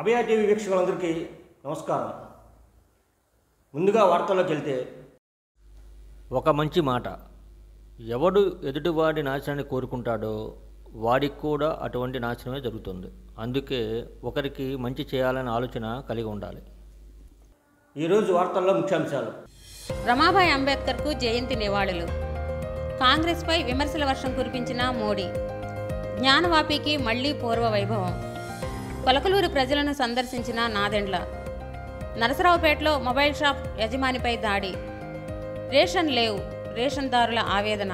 అభయ TV వీక్షకులందరికీ నమస్కారం. ముందుగా వార్తల్లోకి వెళ్తే, ఒక మంచి మాట, ఎవడు ఎదుటివాడి నాశనాన్ని కోరుకుంటాడో వాడికి కూడా అటువంటి నాశనమే జరుగుతుంది. అందుకే ఒకరికి మంచి చేయాలనే ఆలోచన కలిగి ఉండాలి. ఈరోజు వార్తల్లో ముఖ్యాంశాలు. రమాబాయి అంబేద్కర్కు జయంతి నివాళులు. కాంగ్రెస్పై విమర్శల వర్షం కురిపించిన మోడీ. జ్ఞానవాపికి మళ్లీ పూర్వ వైభవం. కొలకలూరు ప్రజలను సందర్శించిన నాదెండ్ల. నరసరావుపేటలో మొబైల్ షాప్ యజమానిపై దాడి. రేషన్ లేవు, రేషన్దారుల ఆవేదన.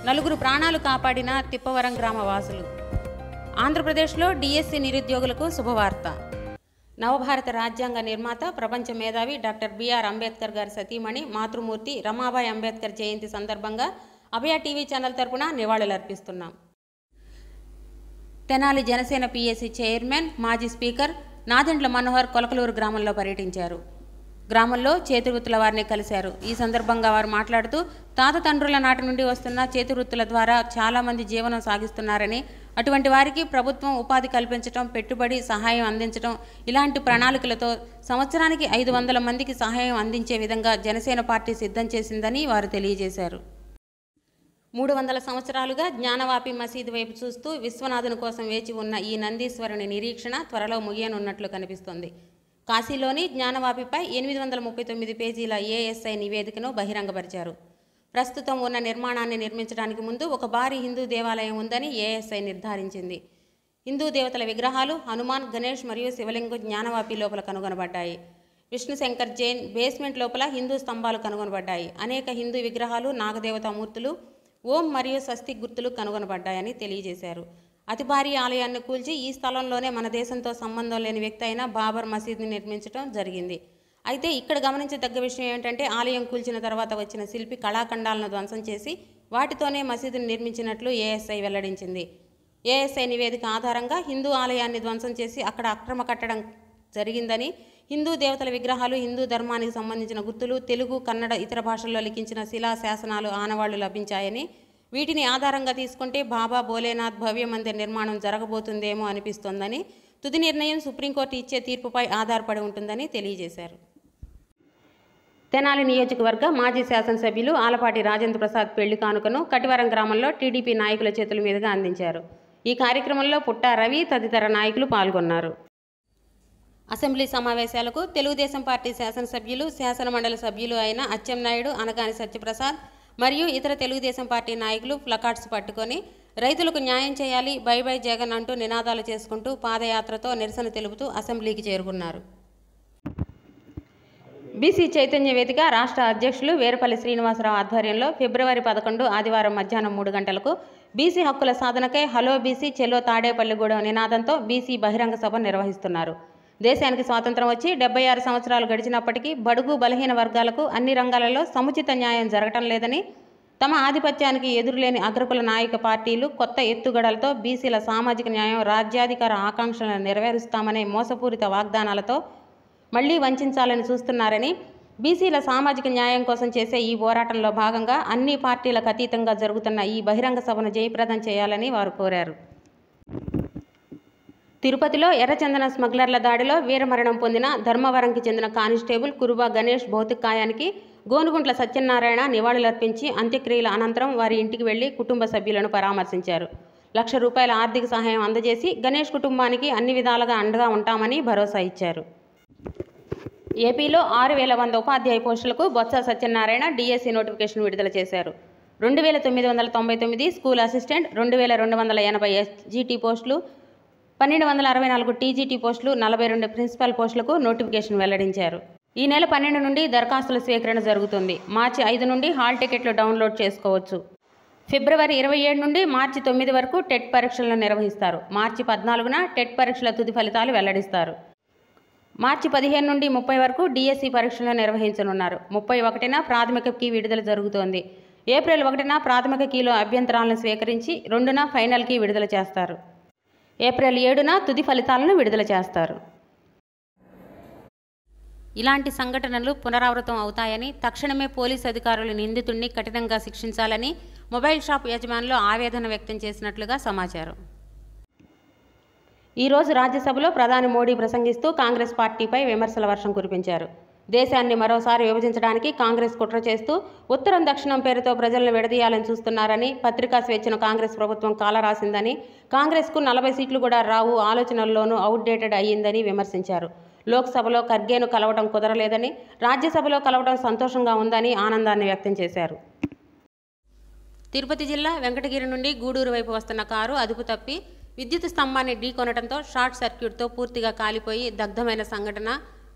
నలుగురు ప్రాణాలు కాపాడిన తిప్పవరం గ్రామ వాసులు. ఆంధ్రప్రదేశ్లో డిఎస్సి నిరుద్యోగులకు శుభవార్త. నవభారత రాజ్యాంగ నిర్మాత, ప్రపంచ మేధావి డాక్టర్ బిఆర్ అంబేద్కర్ గారి సతీమణి మాతృమూర్తి రమాబాయి అంబేద్కర్ జయంతి సందర్భంగా అభయ టీవీ ఛానల్ తరపున నివాళులర్పిస్తున్నాం. తెనాలి జనసేన పిఎస్సి చైర్మన్, మాజీ స్పీకర్ నాదెండ్ల మనోహర్ కొలకలూరు గ్రామంలో పర్యటించారు. గ్రామంలో చేతివృత్తుల వారిని కలిశారు. ఈ సందర్భంగా వారు మాట్లాడుతూ, తాత తండ్రుల నాటి నుండి వస్తున్న చేతివృత్తుల ద్వారా చాలామంది జీవనం సాగిస్తున్నారని, అటువంటి వారికి ప్రభుత్వం ఉపాధి కల్పించడం, పెట్టుబడి సహాయం అందించడం, ఇలాంటి ప్రణాళికలతో సంవత్సరానికి 500 మందికి సహాయం అందించే విధంగా జనసేన పార్టీ సిద్ధం చేసిందని వారు తెలియజేశారు. 300 సంవత్సరాలుగా జ్ఞానవాపి మసీదు వైపు చూస్తూ విశ్వనాథుని కోసం వేచి ఉన్న ఈ నందీశ్వరుని నిరీక్షణ త్వరలో ముగియనున్నట్లు కనిపిస్తోంది. కాశీలోని జ్ఞానవాపిపై 839 పేజీల ఏఎస్ఐ నివేదికను బహిరంగపరిచారు. ప్రస్తుతం ఉన్న నిర్మాణాన్ని నిర్మించడానికి ముందు ఒక భారీ హిందూ దేవాలయం ఉందని ఏఎస్ఐ నిర్ధారించింది. హిందూ దేవతల విగ్రహాలు హనుమాన్, గణేష్ మరియు శివలింగం జ్ఞానవాపి లోపల కనుగొనబడ్డాయి. విష్ణుశంకర్ జైన్ బేస్మెంట్ లోపల హిందూ స్తంభాలు కనుగొనబడ్డాయి. అనేక హిందూ విగ్రహాలు, నాగదేవతా మూర్తులు, ఓం మరియు స్వస్తిక్ గుర్తులు కనుగొనబడ్డాయని తెలియజేశారు. అతి భారీ ఆలయాన్ని కూల్చి ఈ స్థలంలోనే మన దేశంతో సంబంధం లేని వ్యక్తి అయిన బాబర్ మసీద్ని నిర్మించడం జరిగింది. అయితే ఇక్కడ గమనించదగ్గ విషయం ఏమిటంటే, ఆలయం కూల్చిన తర్వాత వచ్చిన శిల్పి కళాఖండాలను ధ్వంసం చేసి వాటితోనే మసీదుని నిర్మించినట్లు ఏఎస్ఐ వెల్లడించింది. ఏఎస్ఐ నివేదిక ఆధారంగా హిందూ ఆలయాన్ని ధ్వంసం చేసి అక్కడ అక్రమ కట్టడం జరిగిందని, హిందూ దేవతల విగ్రహాలు, హిందూ ధర్మానికి సంబంధించిన గుర్తులు, తెలుగు, కన్నడ, ఇతర భాషల్లో లిఖించిన శిలా శాసనాలు, ఆనవాళ్లు లభించాయని, వీటిని ఆధారంగా తీసుకుంటే బాబా భోలేనాథ్ భవ్య మందిర్ నిర్మాణం జరగబోతుందేమో అనిపిస్తోందని, తుది నిర్ణయం సుప్రీంకోర్టు ఇచ్చే తీర్పుపై ఆధారపడి ఉంటుందని తెలియజేశారు. తెనాలి నియోజకవర్గ మాజీ శాసనసభ్యులు ఆలపాటి రాజేంద్ర ప్రసాద్ పెళ్లి కానుకను కటివరం గ్రామంలో టీడీపీ నాయకుల చేతుల మీదుగా అందించారు. ఈ కార్యక్రమంలో పుట్టా రవి తదితర నాయకులు పాల్గొన్నారు. అసెంబ్లీ సమావేశాలకు తెలుగుదేశం పార్టీ శాసనసభ్యులు, శాసనమండలి సభ్యులు అయిన అచ్చెన్నాయుడు, అనగాని సత్యప్రసాద్ మరియు ఇతర తెలుగుదేశం పార్టీ నాయకులు ప్లకార్డ్స్ పట్టుకొని రైతులకు న్యాయం చేయాలి, బై బై జగన్ అంటూ నినాదాలు చేసుకుంటూ పాదయాత్రతో నిరసన తెలుపుతూ అసెంబ్లీకి చేరుకున్నారు. బీసీ చైతన్య వేదిక రాష్ట్ర అధ్యక్షులు వేరపల్లి శ్రీనివాసరావు ఆధ్వర్యంలో ఫిబ్రవరి 11 ఆదివారం మధ్యాహ్నం 3 గంటలకు బీసీ హక్కుల సాధనకై హలో బీసీ చెలో తాడేపల్లిగూడెం నినాదంతో బీసీ బహిరంగ సభ నిర్వహిస్తున్నారు. దేశానికి స్వాతంత్రం వచ్చి 76 సంవత్సరాలు గడిచినప్పటికీ బడుగు బలహీన వర్గాలకు అన్ని రంగాలలో సముచిత న్యాయం జరగటం లేదని, తమ ఆధిపత్యానికి ఎదురులేని అగ్రకుల నాయక పార్టీలు కొత్త ఎత్తుగడలతో బీసీల సామాజిక న్యాయం, రాజ్యాధికార ఆకాంక్షలను నెరవేరుస్తామనే మోసపూరిత వాగ్దానాలతో మళ్లీ వంచాలని చూస్తున్నారని, బీసీల సామాజిక న్యాయం కోసం చేసే ఈ పోరాటంలో భాగంగా అన్ని పార్టీలకు అతీతంగా జరుగుతున్న ఈ బహిరంగ సభను జయప్రదం చేయాలని వారు కోరారు. తిరుపతిలో ఎర్రచందన స్మగ్లర్ల దాడిలో వీరమరణం పొందిన ధర్మవరంకి చెందిన కానిస్టేబుల్ కురుబా గణేష్ భౌతికాయానికి గోనుగుంట్ల సత్యనారాయణ నివాళులర్పించి అంత్యక్రియల అనంతరం వారి ఇంటికి వెళ్లి కుటుంబ సభ్యులను పరామర్శించారు. ₹1,00,000 ఆర్థిక సహాయం అందజేసి గణేష్ కుటుంబానికి అన్ని విధాలుగా అండగా ఉంటామని భరోసా ఇచ్చారు. ఏపీలో 6,100 ఉపాధ్యాయ పోస్టులకు బొత్స సత్యనారాయణ డిఎస్సి నోటిఫికేషన్ విడుదల చేశారు. 2,999 స్కూల్ అసిస్టెంట్, 2,280 ఎస్జిటి పోస్టులు, 1,264 టీజీటీ పోస్టులు, 42 ప్రిన్సిపల్ పోస్టులకు నోటిఫికేషన్ వెల్లడించారు. ఈ నెల 12 నుండి దరఖాస్తుల స్వీకరణ జరుగుతుంది. మార్చి 5 నుండి హాల్ టికెట్లు డౌన్లోడ్ చేసుకోవచ్చు. ఫిబ్రవరి 27 నుండి మార్చి 9 వరకు టెట్ పరీక్షలను నిర్వహిస్తారు. మార్చి 14న టెట్ పరీక్షల తుది ఫలితాలు వెల్లడిస్తారు. మార్చి 15 నుండి 30 వరకు డిఎస్సి పరీక్షలను నిర్వహించనున్నారు. 31న ప్రాథమిక కీ విడుదల జరుగుతోంది. ఏప్రిల్ 1న ప్రాథమిక కీలో అభ్యంతరాలను స్వీకరించి 2న ఫైనల్ కీ విడుదల చేస్తారు. ఏప్రిల్ 7న తుది ఫలితాలను విడుదల చేస్తారు. ఇలాంటి సంఘటనలు పునరావృతం అవుతాయని, తక్షణమే పోలీసు అధికారులు నిందితుడిని కఠినంగా శిక్షించాలని మొబైల్ షాప్ యజమానులు ఆవేదన వ్యక్తం చేసినట్లుగా సమాచారం. ఈరోజు రాజ్యసభలో ప్రధాని మోడీ ప్రసంగిస్తూ కాంగ్రెస్ పార్టీపై విమర్శల వర్షం కురిపించారు. దేశాన్ని మరోసారి విభజించడానికి కాంగ్రెస్ కుట్ర చేస్తూ ఉత్తరం దక్షిణం పేరుతో ప్రజలను విడదీయాలని చూస్తున్నారని, పత్రికా స్వేచ్ఛను కాంగ్రెస్ ప్రభుత్వం కాలరాసిందని, కాంగ్రెస్కు 40 సీట్లు కూడా రావు, ఆలోచనల్లోనూ అవుట్డేటెడ్ అయ్యిందని విమర్శించారు. లోక్సభలో ఖర్గేను కలవడం కుదరలేదని, రాజ్యసభలో కలవడం సంతోషంగా ఉందని ఆనందాన్ని వ్యక్తం చేశారు. తిరుపతి జిల్లా వెంకటగిరి నుండి గూడూరు వైపు వస్తున్న కారు అదుపు తప్పి విద్యుత్ స్తంభాన్ని ఢీకొనడంతో షార్ట్ సర్క్యూట్తో పూర్తిగా కాలిపోయి దగ్ధమైన సంఘటన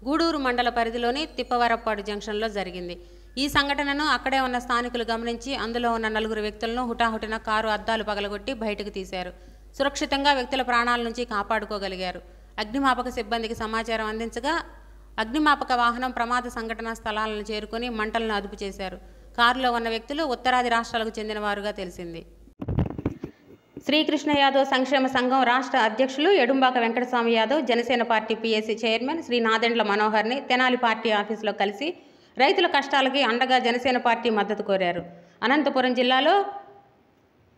గూడూరు మండల పరిధిలోని తిప్పవరప్పాడు జంక్షన్లో జరిగింది. ఈ సంఘటనను అక్కడే ఉన్న స్థానికులు గమనించి అందులో ఉన్న 4 వ్యక్తులను హుటాహుటిన కారు అద్దాలు పగలగొట్టి బయటకు తీశారు. సురక్షితంగా వ్యక్తుల ప్రాణాల నుంచి కాపాడుకోగలిగారు. అగ్నిమాపక సిబ్బందికి సమాచారం అందించగా అగ్నిమాపక వాహనం ప్రమాద సంఘటనా స్థలాలను చేరుకుని మంటలను అదుపు చేశారు. కారులో ఉన్న వ్యక్తులు ఉత్తరాది రాష్ట్రాలకు చెందిన వారుగా తెలిసింది. శ్రీకృష్ణ యాదవ్ సంక్షేమ సంఘం రాష్ట్ర అధ్యక్షులు Edumbaka Venkataswamy Yadav Janasena party PAC chairman Shri Nadendla మనోహర్ని తెనాలి పార్టీ ఆఫీసులో కలిసి రైతుల కష్టాలకి అండగా జనసేన పార్టీ మద్దతు కోరారు. అనంతపురం జిల్లాలో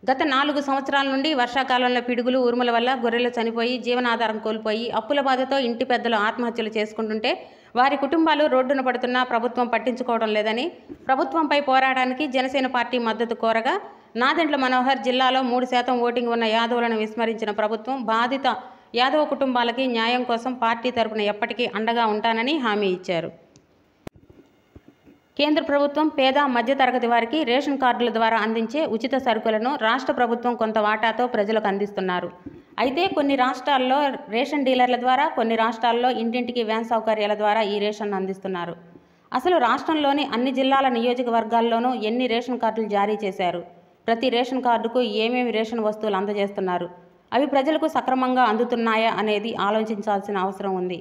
గత 4 సంవత్సరాల నుండి వర్షాకాలంలో పిడుగులు, ఉరుముల వల్ల గొర్రెలు చనిపోయి జీవనాధారం కోల్పోయి అప్పుల బాధతో ఇంటి పెద్దలు ఆత్మహత్యలు చేసుకుంటుంటే వారి కుటుంబాలు రోడ్డున పడుతున్నా ప్రభుత్వం పట్టించుకోవడం లేదని ప్రభుత్వంపై పోరాటానికి జనసేన పార్టీ మద్దతు కోరగా నాదెండ్ల మనోహర్ జిల్లాలో 3% ఓటింగ్ ఉన్న యాదవులను విస్మరించిన ప్రభుత్వం బాధిత యాదవ కుటుంబాలకి న్యాయం కోసం పార్టీ తరపున ఎప్పటికీ అండగా ఉంటానని హామీ ఇచ్చారు. కేంద్ర ప్రభుత్వం పేద మధ్యతరగతి వారికి రేషన్ కార్డుల ద్వారా అందించే ఉచిత సరుకులను రాష్ట్ర ప్రభుత్వం కొంత వాటాతో ప్రజలకు అందిస్తున్నారు. అయితే కొన్ని రాష్ట్రాల్లో రేషన్ డీలర్ల ద్వారా, కొన్ని రాష్ట్రాల్లో ఇంటింటికి వ్యాన్ సౌకర్యాల ద్వారా ఈ రేషన్ అందిస్తున్నారు. అసలు రాష్ట్రంలోని అన్ని జిల్లాల నియోజకవర్గాల్లోనూ ఎన్ని రేషన్ కార్డులు జారీ చేశారు? ప్రతి రేషన్ కార్డుకు ఏమేమి రేషన్ వస్తువులు అందజేస్తున్నారు? అవి ప్రజలకు సక్రమంగా అందుతున్నాయా అనేది ఆలోచించాల్సిన అవసరం ఉంది.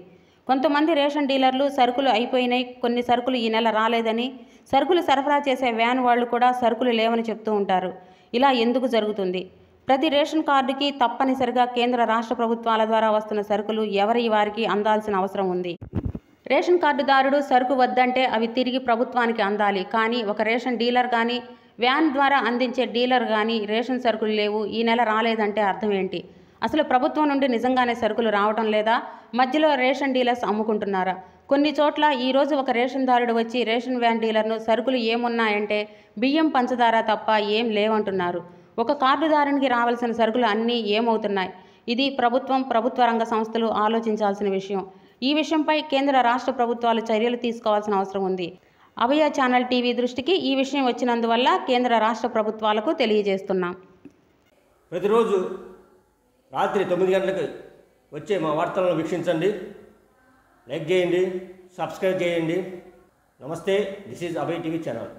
కొంతమంది రేషన్ డీలర్లు సరుకులు అయిపోయినాయి, కొన్ని సరుకులు ఈ నెల రాలేదని, సరుకులు సరఫరా చేసే వ్యాన్ వాళ్ళు కూడా సరుకులు లేవని చెప్తూ ఉంటారు. ఇలా ఎందుకు జరుగుతుంది? ప్రతి రేషన్ కార్డుకి తప్పనిసరిగా కేంద్ర రాష్ట్ర ప్రభుత్వాల ద్వారా వస్తున్న సరుకులు ఎవరి వారికి అందాల్సిన అవసరం ఉంది. రేషన్ కార్డుదారుడు సరుకు వద్దంటే అవి తిరిగి ప్రభుత్వానికి అందాలి. కానీ ఒక రేషన్ డీలర్ కానీ, వ్యాన్ ద్వారా అందించే డీలర్ కానీ రేషన్ సరుకులు లేవు, ఈ నెల రాలేదంటే అర్థం ఏంటి? అసలు ప్రభుత్వం నుండి నిజంగానే సరుకులు రావటం లేదా? మధ్యలో రేషన్ డీలర్స్ అమ్ముకుంటున్నారా? కొన్ని చోట్ల ఈరోజు ఒక రేషన్దారుడు వచ్చి రేషన్ వ్యాన్ డీలర్ను సరుకులు ఏమున్నాయంటే బియ్యం, పంచదార తప్ప ఏం లేవంటున్నారు. ఒక కార్డుదారునికి రావాల్సిన సరుకులు అన్నీ ఏమవుతున్నాయి? ఇది ప్రభుత్వ రంగ సంస్థలు ఆలోచించాల్సిన విషయం. ఈ విషయంపై కేంద్ర రాష్ట్ర ప్రభుత్వాలు చర్యలు తీసుకోవాల్సిన అవసరం ఉంది. అభయ ఛానల్ టీవీ దృష్టికి ఈ విషయం వచ్చినందువల్ల కేంద్ర రాష్ట్ర ప్రభుత్వాలకు తెలియజేస్తున్నాం. ప్రతిరోజు రాత్రి 9 గంటలకు వచ్చే మా వార్తలను వీక్షించండి, లైక్ చేయండి, సబ్స్క్రైబ్ చేయండి. నమస్తే, this is Abhay TV channel.